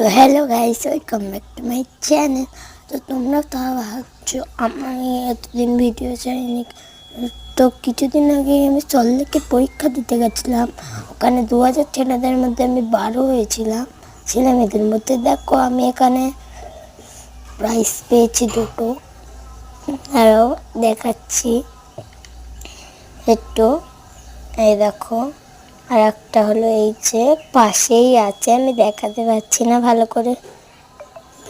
তো hello guys, welcome back to my channel. তো তোমরা তো ভাবছো আমি এতদিন ভিডিও চাইনি। তো কিছুদিন আগে আমি সল্টলেকে পরীক্ষা দিতে গেছিলাম। ওখানে 2000 ছেলেদের মধ্যে আমি 12 হয়েছিলাম। ছেলে মেয়েদের মধ্যে দেখো আমি এখানে প্রাইজ পেয়েছি দুটো, আরও দেখাচ্ছি একটু। এই দেখো, আর একটা হলো এই যে পাশেই আছে, আমি দেখাতে পারছি না ভালো করে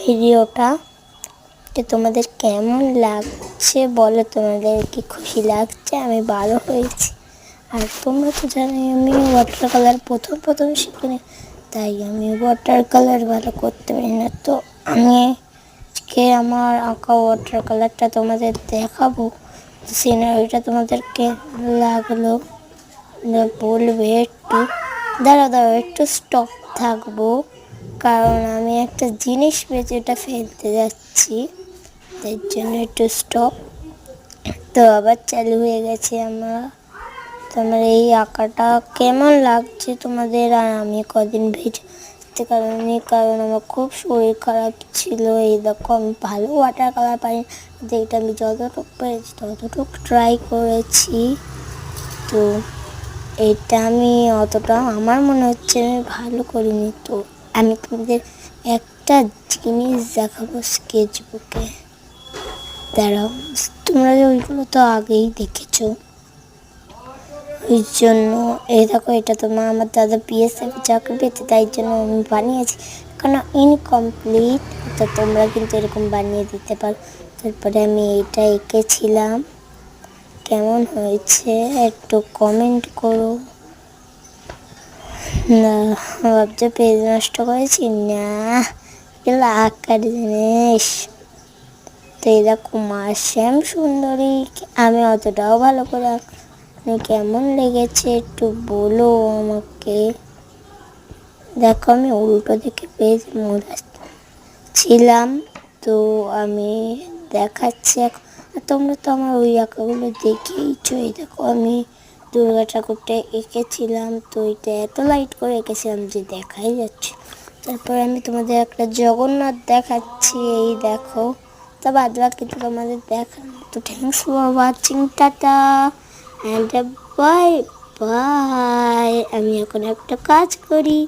ভিডিওটা। তো তোমাদের কেমন লাগছে বলো, তোমাদের কি খুশি লাগছে আমি 12 হয়েছি? আর তোমরা তো জানোই আমি ওয়াটার কালার প্রথম শিখিনি, তাই আমি ওয়াটার কালার ভালো করতে পারি না। তো আমি আজকে আমার আঁকা ওয়াটার কালারটা তোমাদের দেখাবো। সিনারিটা তোমাদেরকে লাগলো বলবে একটু। দাঁড়াও একটু স্টপ থাকবো, কারণ আমি একটা জিনিস পেয়েছি, ওটা ফেলতে যাচ্ছি, তাই জন্য একটু স্টপ। তো আবার চালু হয়ে গেছে তোমার এই আঁকাটা কেমন লাগছে তোমাদের? আর আমি কদিন ভিডিও কারণ আমার খুব শরীর খারাপ ছিল। এই দেখো আমি ভালো ওয়াটার কালার পাই, যেটা আমি যতটুকু পেরেছি ততটুকু ট্রাই করেছি। তো এটা আমি অতটা আমার মনে হচ্ছে আমি ভালো করিনি। তো আমি তোমাদের একটা জিনিস দেখাবো স্কেচবুকে, দাঁড়াও। তোমরা ওইগুলো তো আগেই দেখেছো, ওই জন্য এই দেখো এটা আমার দাদা বিএসএফ চাকরি পেয়েছে, তাই জন্য আমি বানিয়েছি, কারণ ইনকমপ্লিট। তো তোমরা কিন্তু এরকম বানিয়ে দিতে পারো। তারপরে আমি এটা এঁকেছিলাম, কেমন হয়েছে একটু কমেন্ট করো। না ভাবছো পেজ নষ্ট করেছি? না, এগুলো আঁকার জিনিস। তো এই দেখো মাসেম সুন্দরী, আমি অতটাও ভালো করে কেমন লেগেছে একটু বলো আমাকে। দেখো আমি উল্টো দিকে পেজ ছিলাম, তো আমি দেখাচ্ছি এখন। তোমরা তো আমার ওই আঁকাগুলো দেখেইছো। এই দেখো আমি দুর্গা ঠাকুরটা এঁকেছিলাম, তো এটা এত লাইট করে এঁকেছিলাম যে দেখাই যাচ্ছে। তারপরে আমি তোমাদের একটা জগন্নাথ দেখাচ্ছি, এই দেখো। তা বাদ বাকি তো তোমাদের দেখানো। তো thanks for watching, tata and bye bye. আমি এখন একটা কাজ করি।